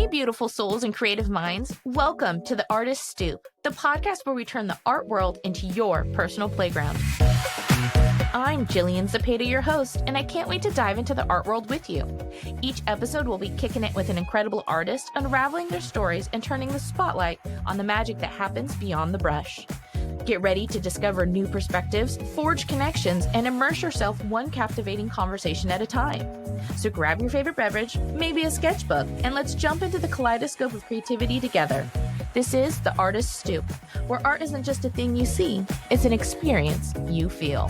Hey, beautiful souls and creative minds. Welcome to the Artist Stoop, the podcast where we turn the art world into your personal playground. I'm Jillian Zapata, your host, and I can't wait to dive into the art world with you. Each episode will be kicking it with an incredible artist, unraveling their stories and turning the spotlight on the magic that happens beyond the brush. Get ready to discover new perspectives, forge connections, and immerse yourself one captivating conversation at a time. So grab your favorite beverage, maybe a sketchbook, and let's jump into the kaleidoscope of creativity together. This is the Artist Stoop, where art isn't just a thing you see, it's an experience you feel.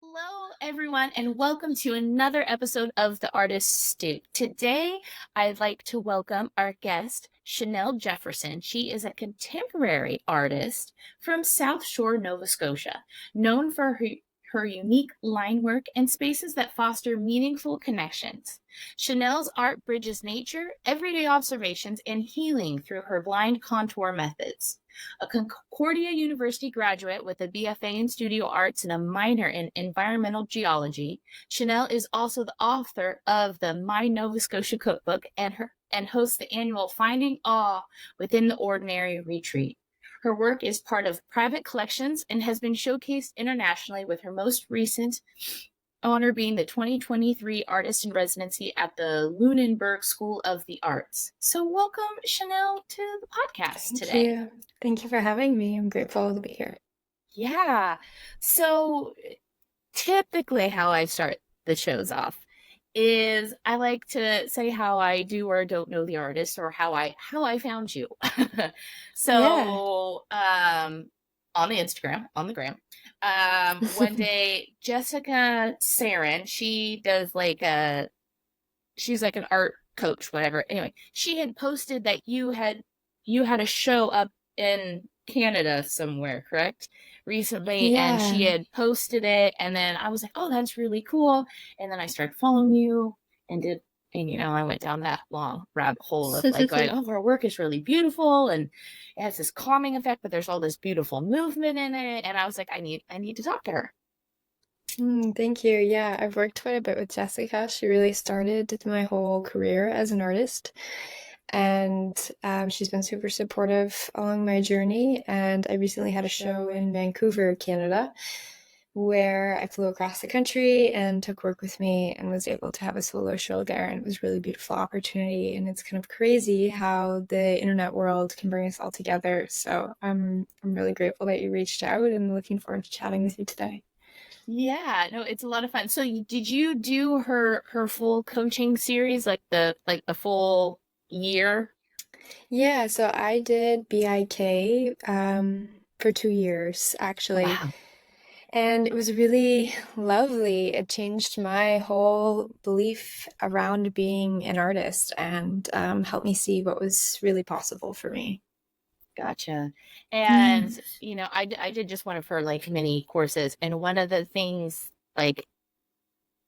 Hello, everyone, and welcome to another episode of the Artist Stoop. Today, I'd like to welcome our guest, Chanelle Jefferson. She is a contemporary artist from South Shore, Nova Scotia, known for her unique line work and spaces that foster meaningful connections. Chanelle's art bridges nature, everyday observations, and healing through her blind contour methods. A Concordia University graduate with a BFA in studio arts and a minor in environmental geology, Chanelle is also the author of the My Nova Scotia cookbook and hosts the annual Finding Awe Within the Ordinary retreat. Her work is part of private collections and has been showcased internationally, with her most recent honor being the 2023 Artist in Residency at the Lunenburg School of the Arts. So welcome, Chanelle, to the podcast today. Thank you. Thank you for having me. I'm grateful to be here. Yeah. So typically how I start the shows off is I like to say how I do or don't know the artist, or how I found you. So on the gram, one day Jessica Sarin, she's like an art coach, whatever. Anyway, she had posted that you had a show up in Canada somewhere, correct? Recently, and she had posted it, and then I was like, oh, that's really cool. And then I started following you and I went down that long rabbit hole of like going, oh, her work is really beautiful and it has this calming effect, but there's all this beautiful movement in it. And I was like, I need to talk to her. Thank you. Yeah, I've worked quite a bit with Jessica. She really started my whole career as an artist. And she's been super supportive along my journey. And I recently had a show in Vancouver, Canada, where I flew across the country and took work with me and was able to have a solo show there. And it was a really beautiful opportunity. And it's kind of crazy how the internet world can bring us all together. So I'm really grateful that you reached out and looking forward to chatting with you today. Yeah, no, it's a lot of fun. So did you do her full coaching series, like the full year? Yeah, so I did BIK for 2 years actually. Wow. And it was really lovely. It changed my whole belief around being an artist and helped me see what was really possible for me. Gotcha. And I did just one of her like mini courses, and one of the things like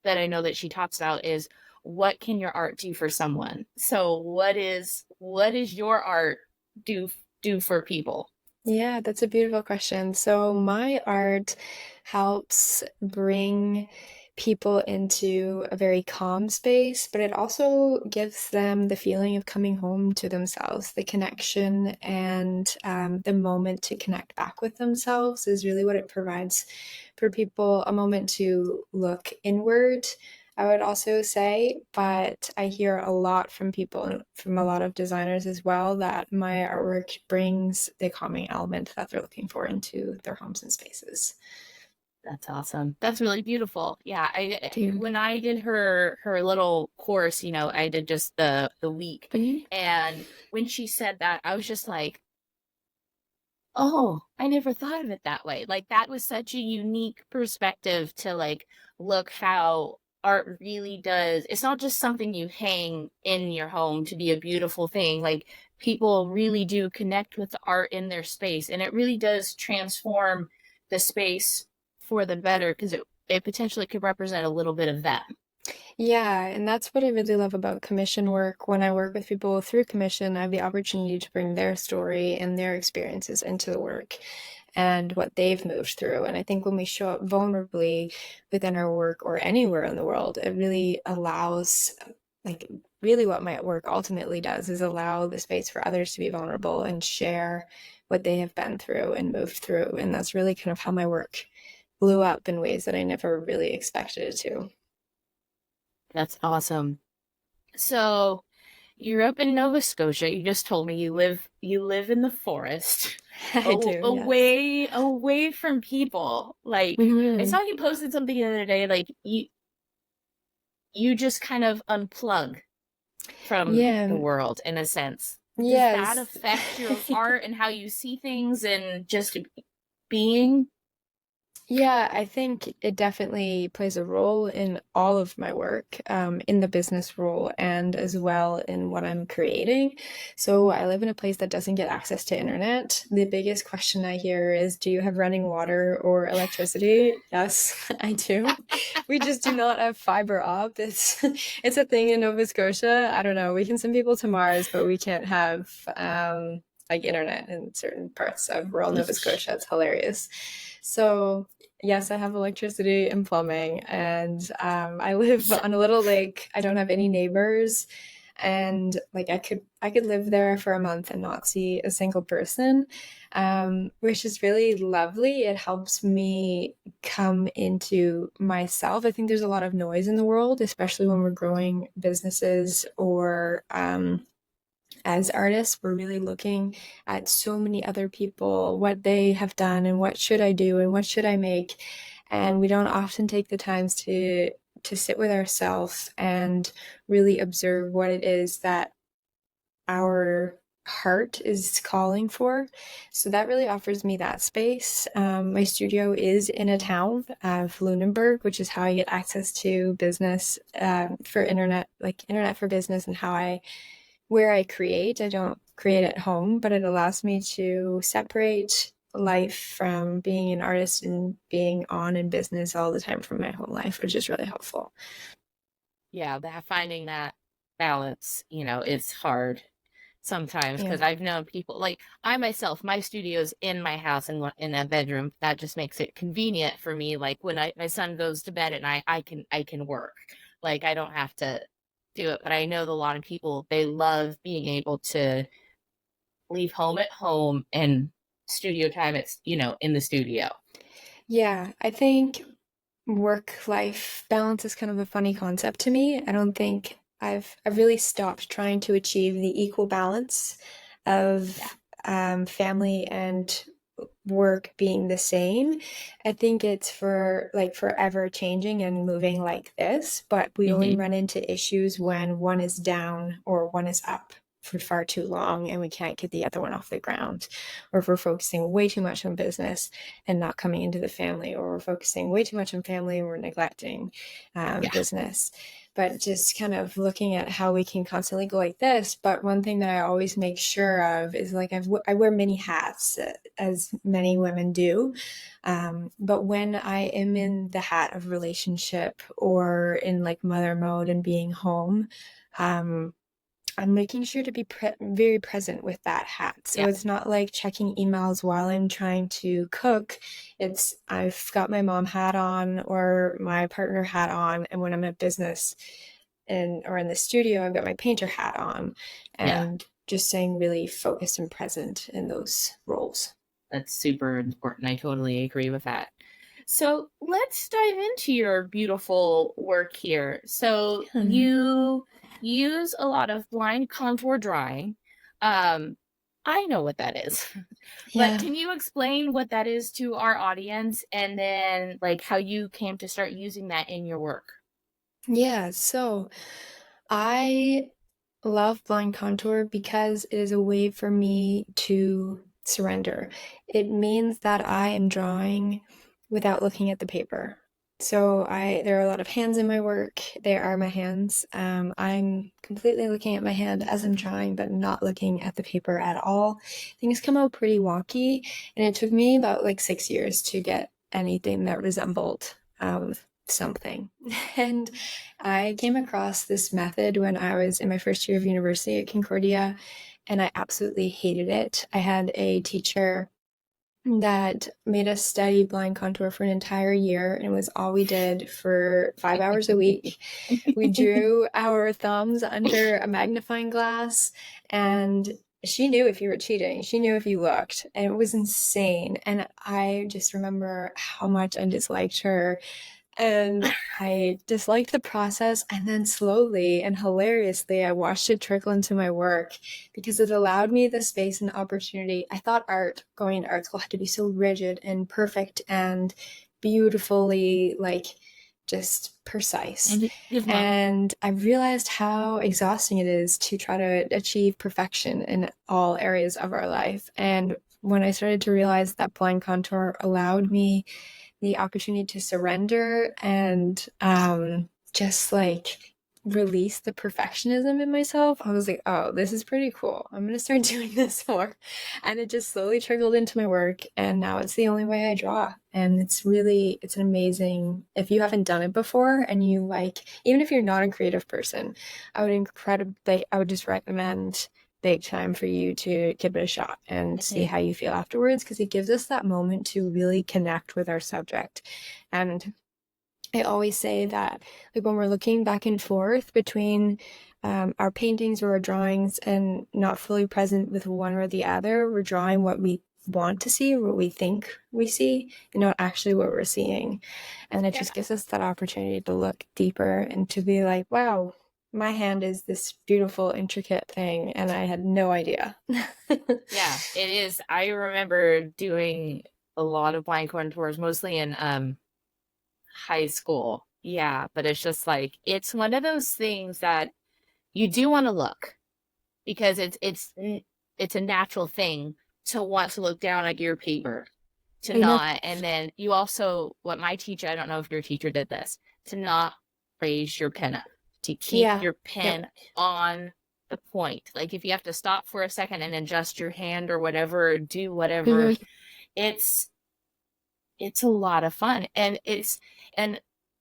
that I know that she talks about is, what can your art do for someone? So what is your art do for people? Yeah, that's a beautiful question. So my art helps bring people into a very calm space, but it also gives them the feeling of coming home to themselves. The connection and the moment to connect back with themselves is really what it provides for people, a moment to look inward, I would also say, but I hear a lot from people, from a lot of designers as well, that my artwork brings the calming element that they're looking for into their homes and spaces. That's awesome. That's really beautiful. Yeah, when I did her little course, I did just the week, and when she said that, I was just like, oh, I never thought of it that way. Like, that was such a unique perspective to like look how art really does. It's not just something you hang in your home to be a beautiful thing. Like, people really do connect with the art in their space, and it really does transform the space for the better, because it potentially could represent a little bit of them. Yeah, and that's what I really love about commission work. When I work with people through commission, I have the opportunity to bring their story and their experiences into the work. and what they've moved through. And I think when we show up vulnerably within our work or anywhere in the world, it really allows, like, really what my work ultimately does is allow the space for others to be vulnerable and share what they have been through and moved through. And that's really kind of how my work blew up in ways that I never really expected it to. That's awesome. So you're up in Nova Scotia. You just told me you live in the forest, I do, yes. away from people. Like I Hmm. saw you posted something the other day, like you just kind of unplug from the Yeah. world in a sense. Does that Yes. affect your art and how you see things and just being? Yeah, I think it definitely plays a role in all of my work, in the business role and as well in what I'm creating. So I live in a place that doesn't get access to internet. The biggest question I hear is, do you have running water or electricity? Yes, I do. We just do not have fiber op. It's a thing in Nova Scotia. I don't know. We can send people to Mars, but we can't have like internet in certain parts of rural Nova Scotia. It's hilarious. So yes, I have electricity and plumbing, and I live on a little lake. I don't have any neighbors, and like I could live there for a month and not see a single person, which is really lovely. It helps me come into myself. I think there's a lot of noise in the world, especially when we're growing businesses or as artists, we're really looking at so many other people, what they have done, and what should I do, and what should I make. And we don't often take the times to sit with ourselves and really observe what it is that our heart is calling for. So that really offers me that space. My studio is in a town of Lunenburg, which is how I get access to business for internet, like internet for business, and how I where I create. I don't create at home, but it allows me to separate life from being an artist and being on in business all the time from my home life, which is really helpful. Yeah, that finding that balance, it's hard sometimes Yeah. because I've known people like I myself, my studio's in my house in a bedroom. That just makes it convenient for me. Like when my son goes to bed at night, I can work. Like I don't have to do it. But I know that a lot of people they love being able to leave home at home and studio time it's in the studio. Yeah, I think work-life balance is kind of a funny concept to me. I don't think I've really stopped trying to achieve the equal balance Yeah. of family and work being the same. I think it's for like forever changing and moving like this, but we only Hmm. run into issues when one is down or one is up for far too long and we can't get the other one off the ground, or if we're focusing way too much on business and not coming into the family, or we're focusing way too much on family and we're neglecting Yeah. business. But just kind of looking at how we can constantly go like this. But one thing that I always make sure of is like I wear many hats, as many women do. But when I am in the hat of relationship or in like mother mode and being home, um, I'm making sure to be very present with that hat. So Yeah. it's not like checking emails while I'm trying to cook. It's I've got my mom hat on or my partner hat on, and when I'm at business and or in the studio, I've got my painter hat on, Yeah. and just staying really focused and present in those roles. That's super important. I totally agree with that. So let's dive into your beautiful work here. So Hmm. you use a lot of blind contour drawing. Um, I know what that is, but Yeah. can you explain what that is to our audience and then like how you came to start using that in your work? Yeah. So I love blind contour because it is a way for me to surrender. It means that I am drawing without looking at the paper. So I there are a lot of hands in my work. There are my hands. I'm completely looking at my hand as I'm drawing, but not looking at the paper at all. Things come out pretty wonky, and it took me about like 6 years to get anything that resembled something. And I came across this method when I was in my first year of university at Concordia, and I absolutely hated it. I had a teacher that made us study blind contour for an entire year, and it was all we did for 5 hours a week. We drew our thumbs under a magnifying glass, and she knew if you were cheating. She knew if you looked, and it was insane. And I just remember how much I disliked her. And I disliked the process, and then slowly and hilariously, I watched it trickle into my work because it allowed me the space and opportunity. I thought going to art school had to be so rigid and perfect and beautifully, like, just precise. Mhm. And I realized how exhausting it is to try to achieve perfection in all areas of our life. And when I started to realize that blind contour allowed me the opportunity to surrender and just like release the perfectionism in myself, I was like, oh, this is pretty cool. I'm gonna start doing this more. And it just slowly trickled into my work, and now it's the only way I draw. And it's an amazing, if you haven't done it before and you like, even if you're not a creative person, I would just recommend big time for you to give it a shot and see Mhm. how you feel afterwards, because it gives us that moment to really connect with our subject. And I always say that, like, when we're looking back and forth between our paintings or our drawings and not fully present with one or the other, we're drawing what we want to see or what we think we see, and not actually what we're seeing. And it Yeah. just gives us that opportunity to look deeper and to be like, wow, my hand is this beautiful, intricate thing, and I had no idea. Yeah, it is. I remember doing a lot of blind corn tours, mostly in high school. Yeah, but it's just like it's one of those things that you do want to look because it's a natural thing to want to look down at your paper, to I know. not, and then you also, what my teacher, I don't know if your teacher did this, to not raise your pen up, to keep Yeah. your Yep. pen on the point. Like if you have to stop for a second and adjust your hand or whatever, do whatever, Mhm. it's it's a lot of fun. And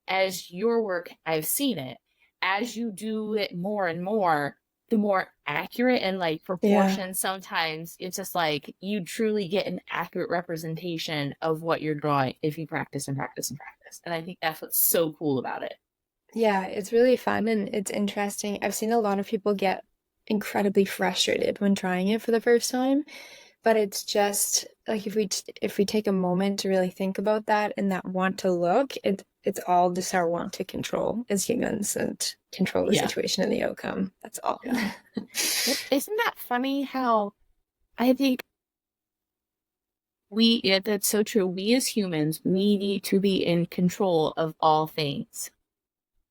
as your work, I've seen it, as you do it more and more, the more accurate and like Yeah. proportions, sometimes it's just like you truly get an accurate representation of what you're drawing if you practice and practice and practice. And I think that's what's so cool about it. Yeah, it's really fun and it's interesting. I've seen a lot of people get incredibly frustrated when trying it for the first time, but it's just like if we take a moment to really think about that and that want to look, it's all just our want to control as humans and control the Yeah. situation and the outcome. That's all. Yeah. Isn't that funny how I think yeah, that's so true. We as humans, we need to be in control of all things.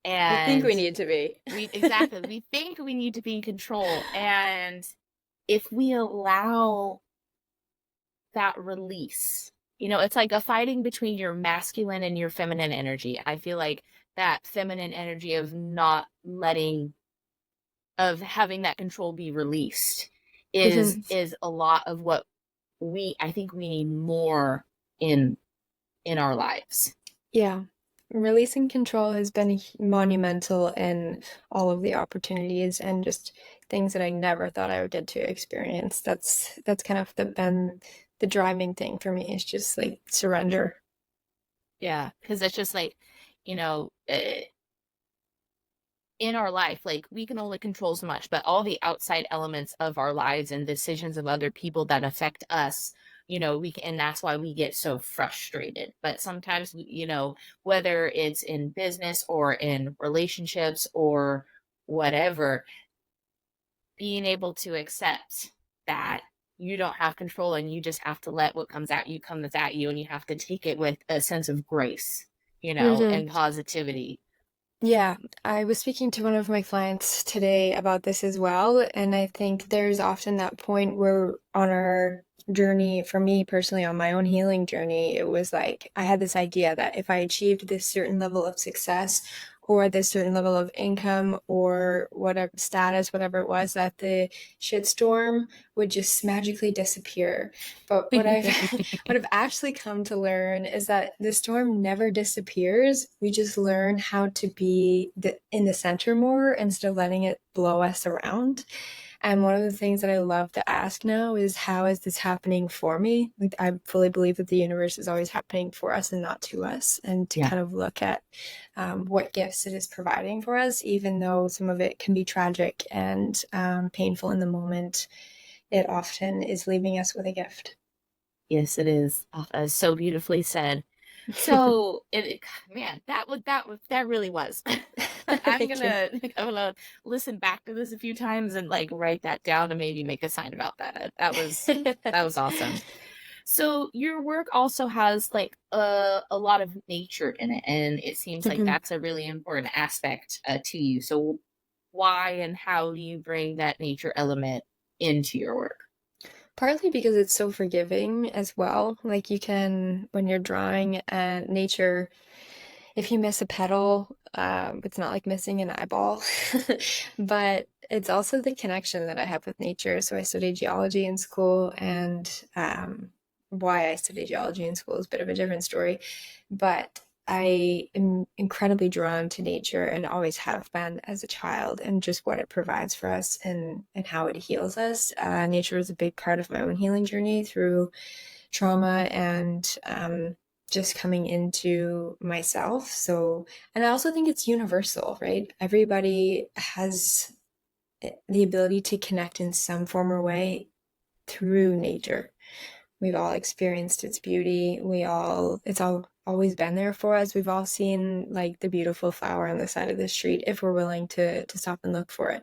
We think we And need to be. exactly, we think we need to be in control. And if we allow that release, it's like a fighting between your masculine and your feminine energy. I feel like that feminine energy of not letting, of having that control be released is Mhm. is a lot of what I think we need more in our lives. Yeah. Releasing control has been monumental in all of the opportunities and just things that I never thought I would get to experience. That's kind of been the driving thing for me, is just like surrender. Yeah, because it's just like, you know, uh, in our life, like we can only control so much, but all the outside elements of our lives and decisions of other people that affect us, we can, and that's why we get so frustrated. But sometimes, whether it's in business or in relationships or whatever, being able to accept that you don't have control and you just have to let what comes at you comes at you, and you have to take it with a sense of grace, Hmm. and positivity. Yeah, I was speaking to one of my clients today about this as well, and I think there's often that point where on our journey, for me personally, on my own healing journey, it was like I had this idea that if I achieved this certain level of success or this certain level of income or whatever status, whatever it was, that the shitstorm would just magically disappear. But what I've actually come to learn is that the storm never disappears. We just learn how to be in the center more instead of letting it blow us around. And one of the things that I love to ask now is, how is this happening for me? Like, I fully believe that the universe is always happening for us and not to us, and to Yeah. kind of look at what gifts it is providing for us, even though some of it can be tragic and painful in the moment. It often is leaving us with a gift. Yes, it is. So beautifully said. So man, that really was. I'm Thank you. gonna I'm gonna listen back to this a few times and like write that down and maybe make a sign about that. That was awesome. So your work also has like a lot of nature in it, and it seems like Mhm. that's a really important aspect to you. So why and how do you bring that nature element into your work? Partly because it's so forgiving as well. Like, you can, when you're drawing nature, if you miss a petal, it's not like missing an eyeball. But it's also the connection that I have with nature. So I studied geology in school, and why I studied geology in school is a bit of a different story. But I am incredibly drawn to nature and always have been as a child, and just what it provides for us, and how it heals us. Nature is a big part of my own healing journey through trauma and just coming into myself. So, and I also think it's universal, right? Everybody has the ability to connect in some form or way through nature. We've all experienced its beauty. It's all always been there for us. We've all seen like the beautiful flower on the side of the street if we're willing to stop and look for it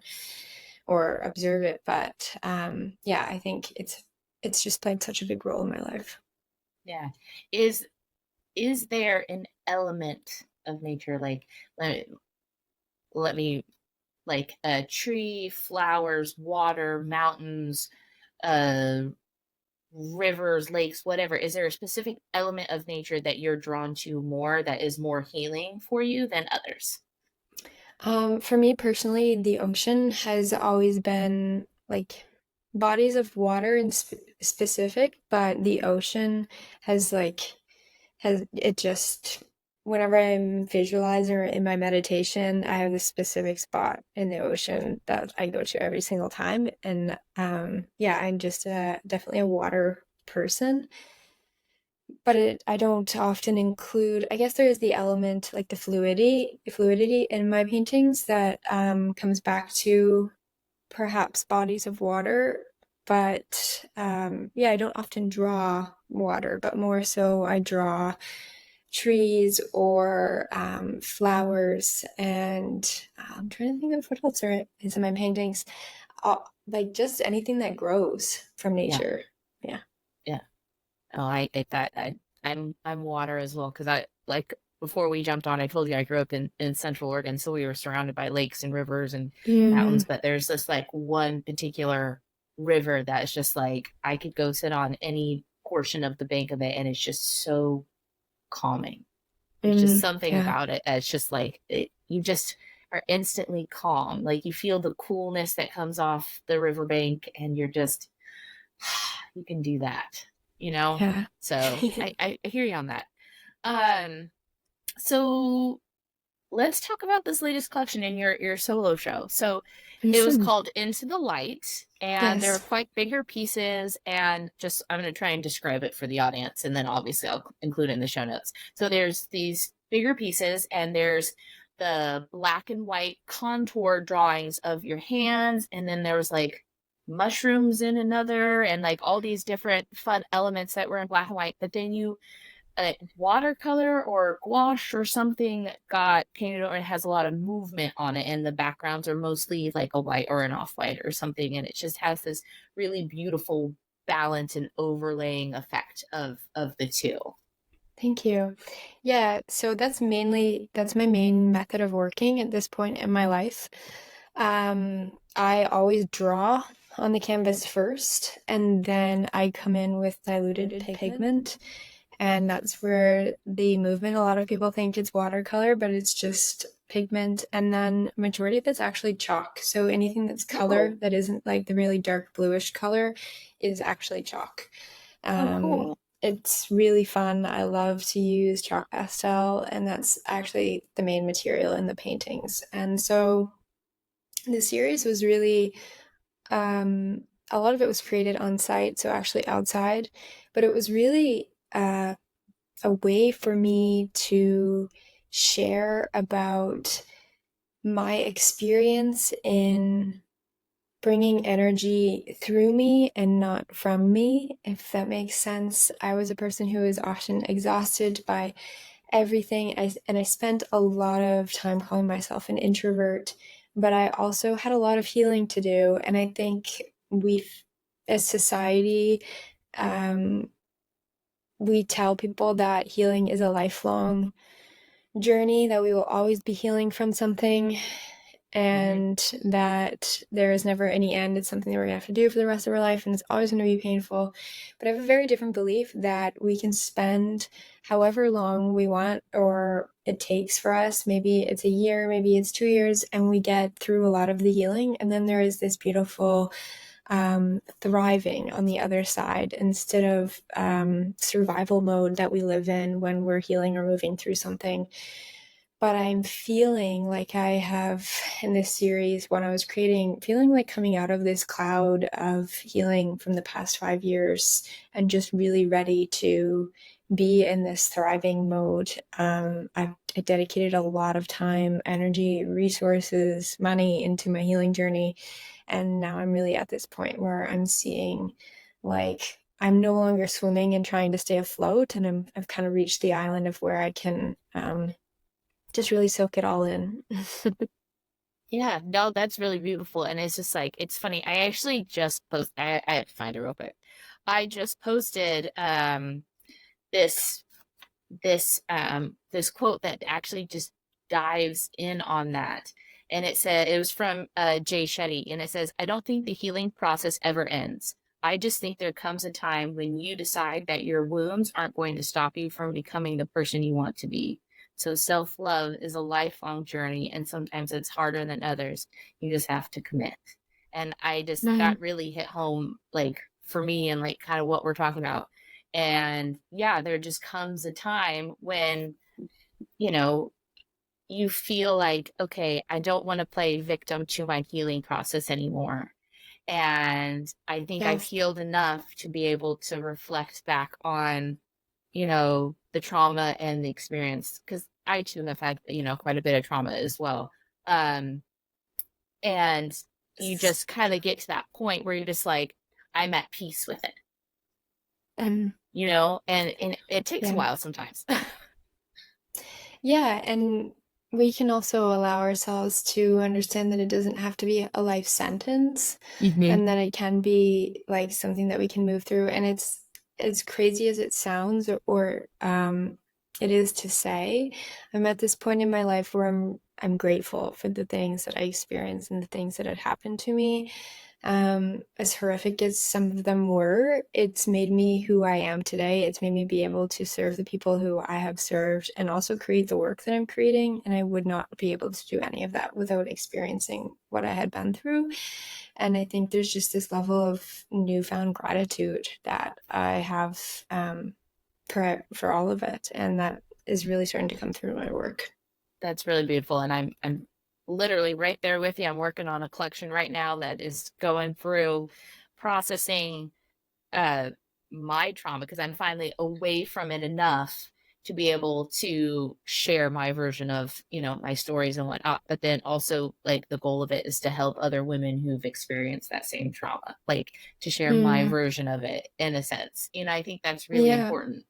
or observe it. But yeah, I think it's just played such a big role in my life. Yeah. Is there an element of nature like let me like a tree, flowers, water, mountains, uh rivers, lakes, whatever? Is there a specific element of nature that you're drawn to more that is more healing for you than others? For me personally, the ocean has always been like bodies of water in specific, but the ocean has like has it just whenever I'm visualizing or in my meditation, I have this specific spot in the ocean that I go to every single time. And yeah, I'm just definitely a water person. But I don't often include, I guess there is the element like the fluidity in my paintings that comes back to perhaps bodies of water. But yeah, I don't often draw water, but more so I draw trees or flowers. And I'm trying to think of what else there is in my paintings. Like just anything that grows from Yeah, nature. Yeah. yeah. Oh, I get that. I'm water as well because I like before we jumped on, I told you I grew up in Central Oregon, so we were surrounded by lakes and rivers and mountains. Mm, But there's this like one particular river that's just like I could go sit on any portion of the bank of it, and it's just so calming. There's just something yeah. about it that's just like you just are instantly calm. Like you feel the coolness that comes off the riverbank, and you're just you can do that, you know? Yeah. So I hear you on that. Um, so let's talk about this latest collection in your solo show. So it was Awesome. called Into the Light, and there are Yes. quite bigger pieces. And just I'm going to try and describe it for the audience, and then obviously I'll include it in the show notes. So there's these bigger pieces, and there's the black and white contour drawings of your hands, and then there was like mushrooms in another, and like all these different fun elements that were in black and white. But then you watercolor or gouache or something got painted or it has a lot of movement on it, and the backgrounds are mostly like a white or an off-white or something, and it just has this really beautiful balance and overlaying effect of the two. Thank you. Yeah, so that's my main method of working at this point in my life. I always draw on the canvas first, and then I come in with diluted pigment, and that's where the movement, a lot of people think it's watercolor, but it's just pigment, and then majority of it's actually chalk. So anything that's color Oh, that isn't like the really dark bluish color is actually chalk. oh, Um, cool. it's really fun. I love to use chalk pastel, and that's actually the main material in the paintings. And so the series was really a lot of it was created on site, so actually outside, but it was really a way for me to share about my experience in bringing energy through me and not from me, if that makes sense. I was a person who was often exhausted by everything, and I spent a lot of time calling myself an introvert, but I also had a lot of healing to do. And I think we've, as society, um, we tell people that healing is a lifelong journey, that we will always be healing from something, Mhm. and that there is never any end. It's something that we're gonna have to do for the rest of our life, and it's always gonna be painful. But I have a very different belief that we can spend however long we want or it takes for us. Maybe it's a year, maybe it's 2 years, and we get through a lot of the healing. And then there is this beautiful thriving on the other side instead of survival mode that we live in when we're healing or moving through something. But I'm feeling like I have in this series, when I was creating, feeling like coming out of this cloud of healing from the past 5 years and just really ready to be in this thriving mode. I dedicated a lot of time, energy, resources, money into my healing journey. And now I'm really at this point where I'm seeing like I'm no longer swimming and trying to stay afloat. And I've kind of reached the island of where I can just really soak it all in. Yeah, no, that's really beautiful. And it's just like, it's funny. I actually just I have to find it real quick. I just posted this this quote that actually just dives in on that. And it said it was from Jay Shetty, and it says, "I don't think the healing process ever ends. I just think there comes a time when you decide that your wounds aren't going to stop you from becoming the person you want to be. So self-love is a lifelong journey, and sometimes it's harder than others. You just have to commit." And I just, Mhm. that really hit home, like for me, and like kind of what we're talking about. And yeah, there just comes a time when, you know, you feel like, okay, I don't want to play victim to my healing process anymore. And I think I've Yes. healed enough to be able to reflect back on, the trauma and the experience. Because I too have had, quite a bit of trauma as well. Um, and you just kind of get to that point where you're just like, I'm at peace with it, Um, and it takes a yeah. while sometimes. Yeah, and we can also allow ourselves to understand that it doesn't have to be a life sentence Mhm. and that it can be like something that we can move through. And it's as crazy as it sounds or it is to say, I'm at this point in my life where I'm grateful for the things that I experienced and the things that had happened to me. As horrific as some of them were, it's made me who I am today. It's made me be able to serve the people who I have served and also create the work that I'm creating. And I would not be able to do any of that without experiencing what I had been through. And I think there's just this level of newfound gratitude that I have for all of it. And that is really starting to come through my work. That's really beautiful, and I'm literally right there with you. I'm working on a collection right now that is going through processing uh my trauma because I'm finally away from it enough to be able to share my version of, my stories and whatnot. But then also, like, the goal of it is to help other women who've experienced that same trauma, like to share my Mm, version of it in a sense. I think that's really yeah. important.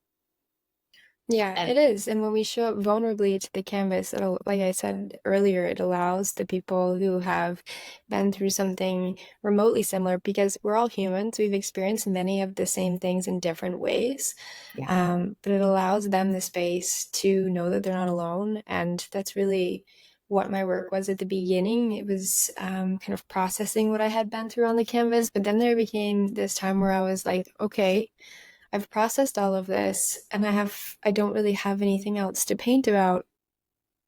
Yeah, And it is. And when we show up vulnerably to the canvas, it'll, like I said earlier, it allows the people who have been through something remotely similar because we're all humans. We've experienced many of the same things in different ways. yeah, But it allows them the space to know that they're not alone. And that's really what my work was at the beginning. It was kind of processing what I had been through on the canvas. But then there became this time where I was like, okay, I've processed all of this and I don't really have anything else to paint about.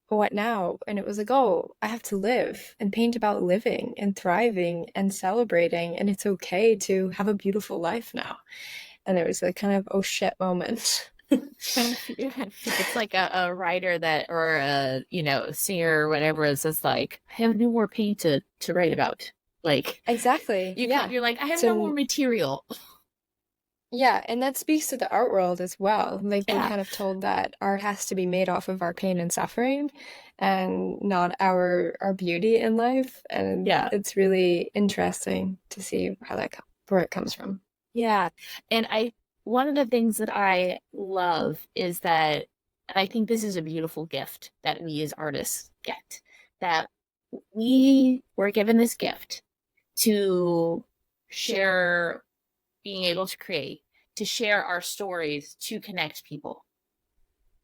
What now? And it was like, oh, I have to live and paint about living and thriving and celebrating. And it's okay to have a beautiful life now. And it was a kind of, oh shit moment. it's like a writer that, or a singer or whatever, is just like, I have no more pain to write about. Like Exactly. Yeah. you're like, I have no more So material. yeah, and that speaks to the art world as well. Like we're Yeah. kind of told that art has to be made off of our pain and suffering and not our beauty in life. And Yeah. it's really interesting to see how where it comes from. Yeah. And one of the things that I love is that, and I think this is a beautiful gift that we as artists get, that we were given this gift to share, being able to create, to share our stories, to connect people.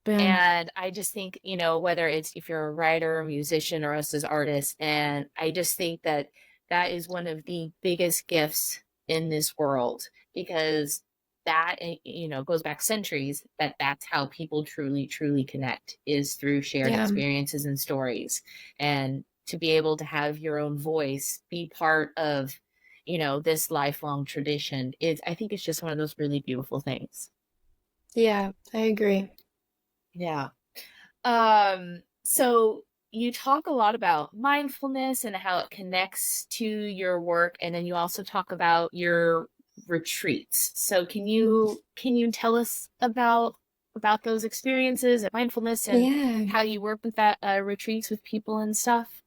Yeah. And I just think, whether it's if you're a writer, a musician, or us as artists, and I just think that that is one of the biggest gifts in this world because that, goes back centuries, that's how people truly, truly connect is through shared Yeah. experiences and stories. And to be able to have your own voice be part of, this lifelong tradition is, I think it's just one of those really beautiful things. Yeah, I agree. Yeah. So you talk a lot about mindfulness and how it connects to your work, and then you also talk about your retreats. So can you tell us about those experiences at mindfulness and Yeah. how you work with that retreats with people and stuff?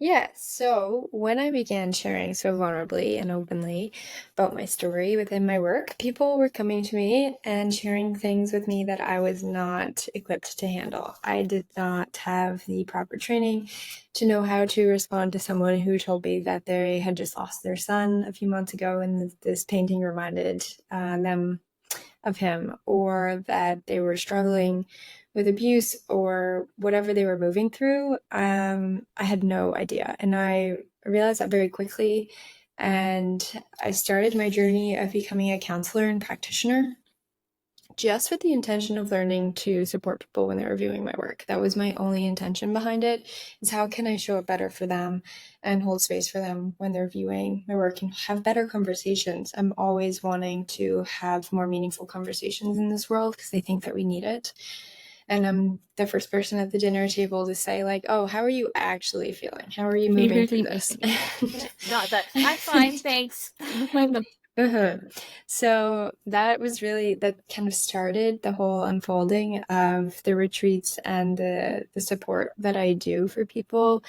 Yeah, so when I began sharing so vulnerably and openly about my story within my work, people were coming to me and sharing things with me that I was not equipped to handle. I did not have the proper training to know how to respond to someone who told me that they had just lost their son a few months ago, and this painting reminded them of him, or that they were struggling with abuse or whatever they were moving through. I had no idea. And I realized that very quickly. And I started my journey of becoming a counselor and practitioner just with the intention of learning to support people when they're reviewing my work. That was my only intention behind it, is how can I show up better for them and hold space for them when they're viewing my work and have better conversations. I'm always wanting to have more meaningful conversations in this world because I think that we need it. And I'm the first person at the dinner table to say, like, oh, how are you actually feeling? How are you moving through this? Not that I'm fine, thanks. Uh-huh. So that was really that kind of started the whole unfolding of the retreats and the support that I do for people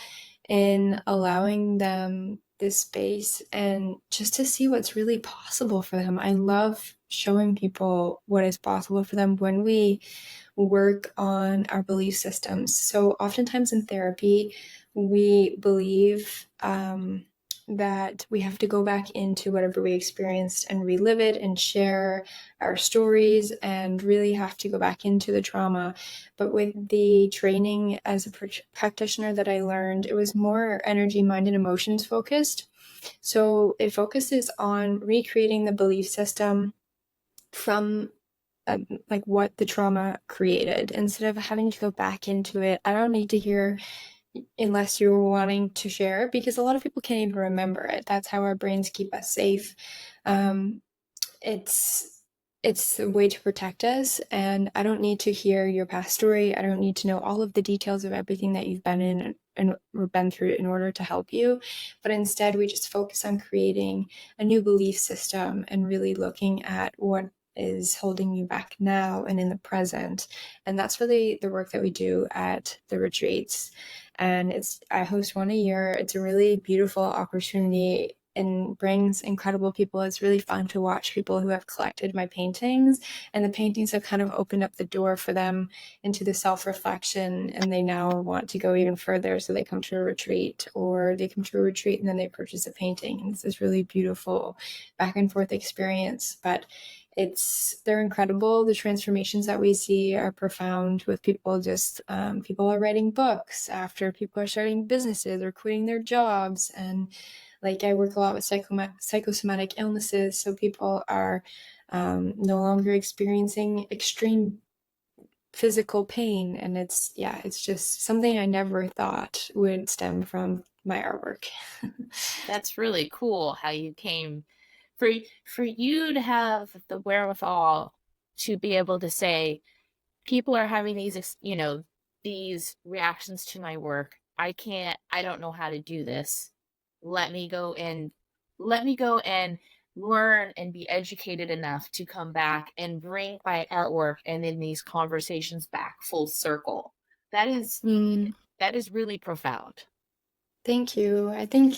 in allowing them this space and just to see what's really possible for them. I love showing people what is possible for them when we work on our belief systems. So oftentimes in therapy, we believe that we have to go back into whatever we experienced and relive it and share our stories and really have to go back into the trauma. But with the training as a practitioner that I learned, it was more energy, mind, and emotions focused. So it focuses on recreating the belief system from like what the trauma created instead of having to go back into it. I don't need to hear unless you're wanting to share because a lot of people can't even remember it. That's how our brains keep us safe. Um, it's it's a way to protect us, and I don't need to hear your past story. I don't need to know all of the details of everything that you've been in and or been through in order to help you. But instead, we just focus on creating a new belief system and really looking at what is holding you back now and in the present. And that's really the work that we do at the retreats. And I host one a year. It's a really beautiful opportunity and brings incredible people. It's really fun to watch people who have collected my paintings, and the paintings have kind of opened up the door for them into the self-reflection, and they now want to go even further. So they come to a retreat, or they come to a retreat and then they purchase a painting. And it's this really beautiful back and forth experience. But they're incredible. The transformations that we see are profound with people. Just people are writing books after, people are starting businesses or quitting their jobs. And like I work a lot with psychosomatic illnesses, so people are no longer experiencing extreme physical pain. And it's just something I never thought would stem from my artwork. That's really cool how you came for for you to have the wherewithal to be able to say people are having these reactions to my work. I don't know how to do this. let me go and let me go and learn and be educated enough to come back and bring my artwork and then these conversations back full circle. That is Mm, that is really profound. thank you. I think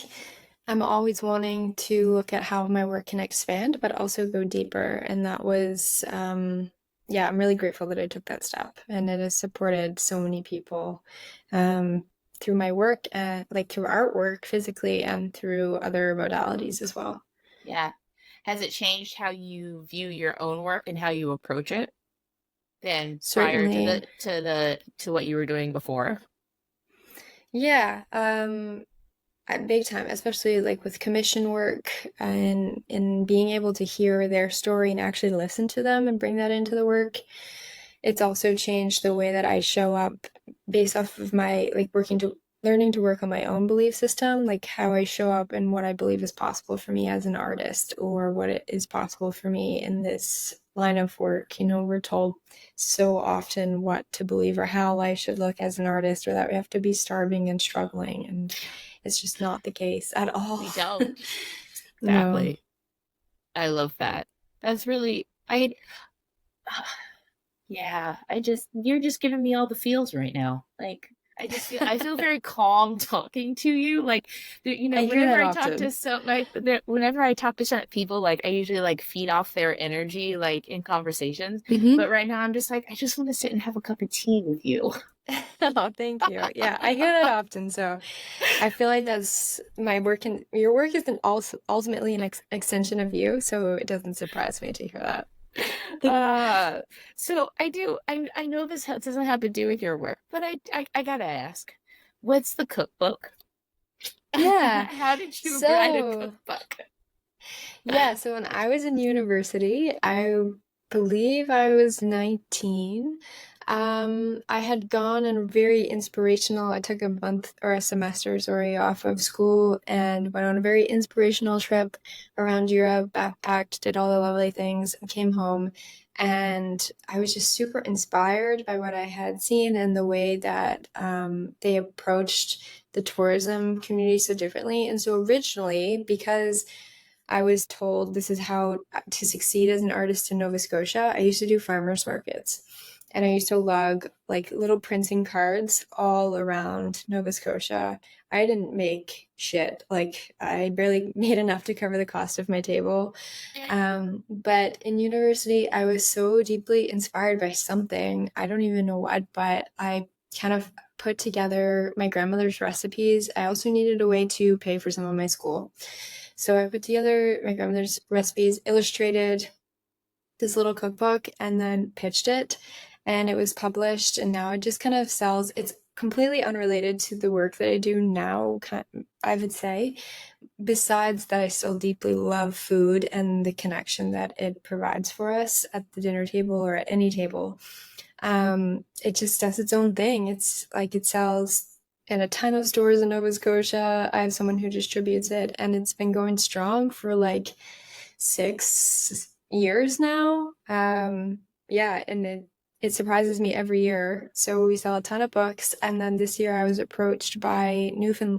I'm always wanting to look at how my work can expand, but also go deeper. And that was, yeah, I'm really grateful that I took that step. And it has supported so many people um, through my work, and like through artwork physically and through other modalities as well. Yeah. Has it changed how you view your own work and how you approach it than prior to Certainly. to what you were doing before? Yeah. At big time, especially like with commission work and in being able to hear their story and actually listen to them and bring that into the work. It's also changed the way that I show up based off of my like working to learning to work on my own belief system, like how I show up and what I believe is possible for me as an artist or what it is possible for me in this line of work. You know, we're told so often what to believe or how life should look as an artist, or that we have to be starving and struggling, and it's just not the case at all. We don't. No. Exactly. I love that. That's really I yeah, you're just giving me all the feels right now. Like I feel very calm talking to you. Like I hear whenever that I talk to often. whenever I talk to certain people, like I usually like feed off their energy like in conversations. Hmm. But right now I'm just like I just want to sit and have a cup of tea with you. Oh, thank you. Yeah, I hear that often. So I feel like that's my work, and your work is also ultimately an extension of you. So it doesn't surprise me to hear that. Uh, so I know doesn't have to do with your work, but I gotta ask, what's the cookbook? Yeah. How did you write a So cookbook? yeah, so when I was in university, I believe I was 19. I had gone on a very inspirational, I took a month or a semester, sorry, off of school and went on a very inspirational trip around Europe, backpacked, did all the lovely things, and came home. And I was just super inspired by what I had seen and the way that they approached the tourism community so differently. And so originally, because I was told this is how to succeed as an artist in Nova Scotia. I used to do farmers markets, and I used to lug like little printing cards all around Nova Scotia. I didn't make shit. Like I barely made enough to cover the cost of my table. But in university, I was so deeply inspired by something. I don't even know what, but I kind of put together my grandmother's recipes. I also needed a way to pay for some of my school. So I put together my grandmother's recipes, illustrated this little cookbook, and then pitched it. And it was published, and now it just kind of sells. It's completely unrelated to the work that I do now, I would say. Besides that, I still deeply love food and the connection that it provides for us at the dinner table or at any table. It just does its own thing. It's like it sells in a ton of stores in Nova Scotia. I have someone who distributes it, and it's been going strong for like 6 years now. Yeah, and it surprises me every year. So we sell a ton of books, and then this year I was approached by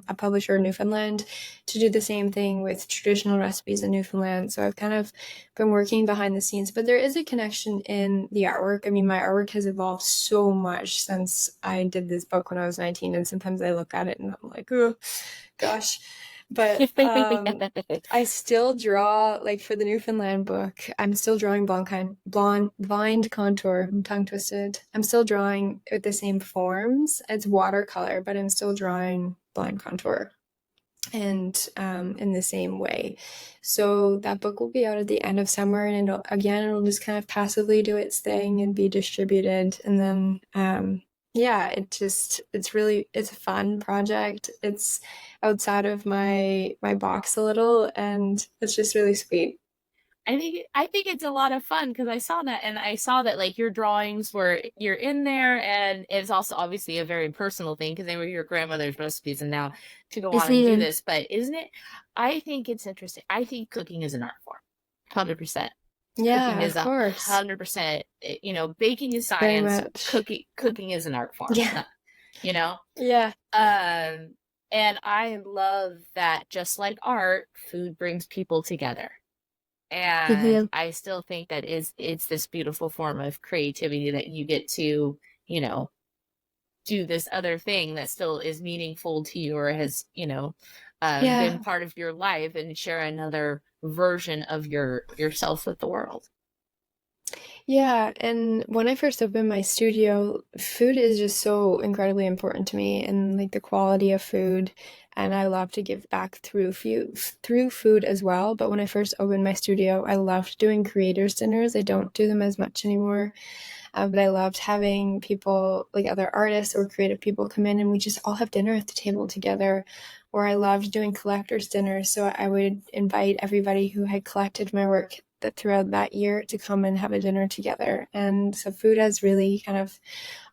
a publisher in Newfoundland, to do the same thing with traditional recipes in Newfoundland. So I've kind of been working behind the scenes, but there is a connection in the artwork. I mean, my artwork has evolved so much since I did this book when I was 19, and sometimes I look at it and I'm like, oh, gosh. But I still draw, like for the Newfoundland book, I'm still drawing blind contour. I'm tongue twisted. I'm still drawing with the same forms. It's watercolor, but I'm still drawing blind contour and in the same way. So that book will be out at the end of summer, and it'll just kind of passively do its thing and be distributed. And then yeah, it's a fun project. It's outside of my box a little, and it's just really sweet. I think it's a lot of fun because I saw that and I saw that like your drawings were you're in there and it's also obviously a very personal thing because they were your grandmother's recipes and now to go on and do Mm-hmm. this. But isn't it? I think it's interesting. I think cooking is an art form, 100%. Cooking Yeah, is of a course. 100%. Baking is Very science. much. Cooking is an art form. Yeah. You know. Yeah. Um, And I love that, just like art, food brings people together. And Mhm. I still think that it's this beautiful form of creativity that you get to, you know, do this other thing that still is meaningful to you or has, been Yeah. part of your life, and share another version of yourself with the world. Yeah, and when I first opened my studio, food is just so incredibly important to me and like the quality of food. And I love to give back through food as well. But when I first opened my studio, I loved doing creators dinners. I don't do them as much anymore. But I loved having people, like other artists or creative people, come in and we just all have dinner at the table together. Or I loved doing collectors dinners. So I would invite everybody who had collected my work throughout that year to come and have a dinner together. And so food has really kind of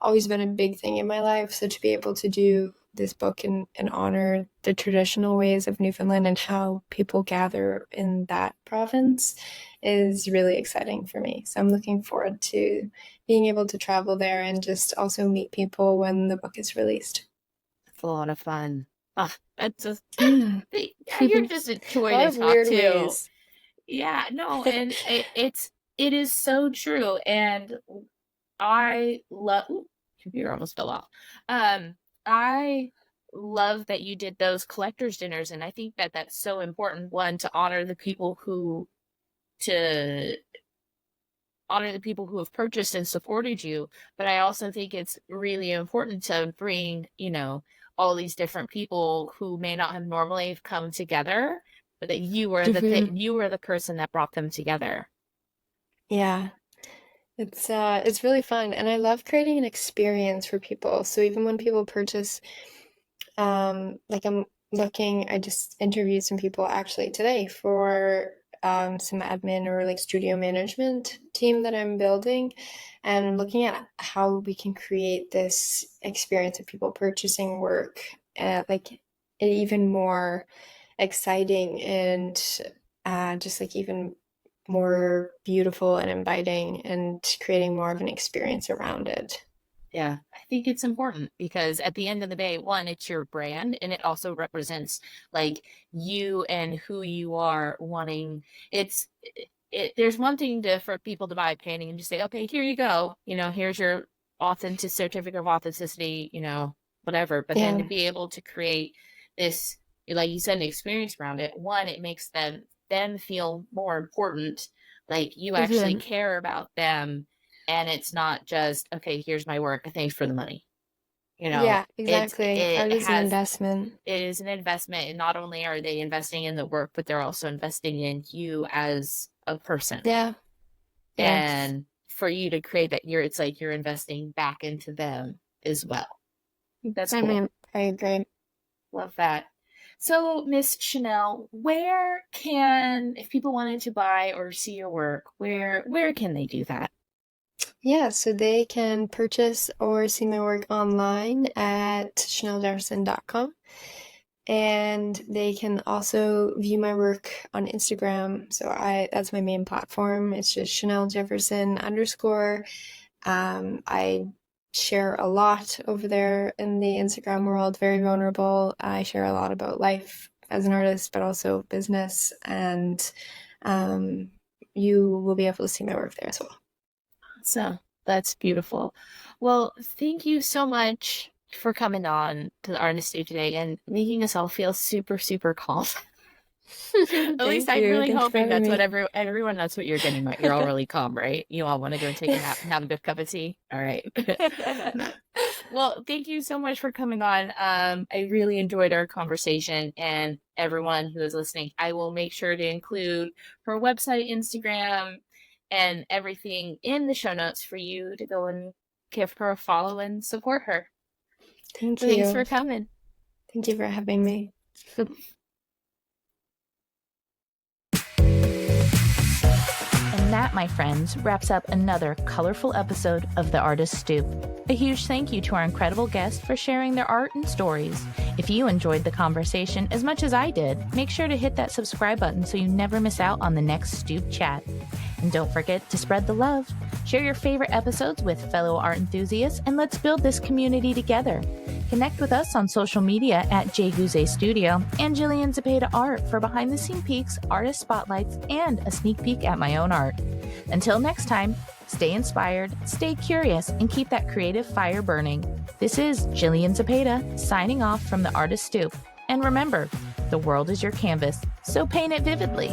always been a big thing in my life. So to be able to do this book and honor the traditional ways of Newfoundland and how people gather in that province is really exciting for me. So I'm looking forward to being able to travel there and just also meet people when the book is released. It's a lot of fun. Ah, that's just Yeah. yeah, you're just a A joy lot to of talk weird to. ways. Yeah, no, and it is so true. And I love, computer almost fell off. I love that you did those collectors dinners, and I think that that's so important. One, to honor the people to who have purchased and supported you, but I also think it's really important to bring, all these different people who may not have normally have come together, but that Mhm. you were the person that brought them together. Yeah. It's really fun and I love creating an experience for people. So even when people purchase like I just interviewed some people actually today for some admin or like studio management team that I'm building and looking at how we can create this experience of people purchasing work like even more exciting and just like even more beautiful and inviting and creating more of an experience around it. Yeah, I think it's important because at the end of the day, one, it's your brand, and it also represents like you and who you are wanting. There's one thing for people to buy a painting and just say, okay, here you go. Here's your authentic certificate of authenticity, whatever. But then to Yeah. be able to create this, like you said, an experience around it, one, it makes them feel more important, like you actually Mhm. care about them, and it's not just, okay, here's my work, thanks for the money. Yeah, It's exactly. it Art is an has investment. it is an investment, and not only are they investing in the work, but they're also investing in you as a person. Yeah. Yes. And for you to create that, it's like you're investing back into them as well. That's I cool. mean, I agree. Love that. So, Miss Chanelle, if people wanted to buy or see your work, where can they do that? Yeah, so they can purchase or see my work online at chanellejefferson.com. And they can also view my work on Instagram. So that's my main platform. It's just Chanelle Jefferson underscore. I share a lot over there in the Instagram world, very vulnerable. I share a lot about life as an artist, but also business. And um, you will be able to see my work there as well. So that's beautiful. Well, thank you so much for coming on to the Artist Stage today and making us all feel super, super calm. At least Thank I'm you. really Thank you for hoping having that's what me. everyone, that's what you're getting at. You're all really calm, right? You all want to go take a nap and have a good cup of tea. All right. Well, thank you so much for coming on. I really enjoyed our conversation, and everyone who is listening, I will make sure to include her website, Instagram, and everything in the show notes for you to go and give her a follow and support her. Thank Thanks you. for coming. Thank you for having me. And that, my friends, wraps up another colorful episode of The Artist Stoop. A huge thank you to our incredible guests for sharing their art and stories. If you enjoyed the conversation as much as I did, make sure to hit that subscribe button so you never miss out on the next Stoop chat. And don't forget to spread the love. Share your favorite episodes with fellow art enthusiasts, and let's build this community together. Connect with us on social media at JGuze Studio and Jillian Zepeda Art for behind-the-scene peeks, artist spotlights, and a sneak peek at my own art. Until next time, stay inspired, stay curious, and keep that creative fire burning. This is Jillian Zepeda signing off from the Artist Stoop. And remember, the world is your canvas, so paint it vividly.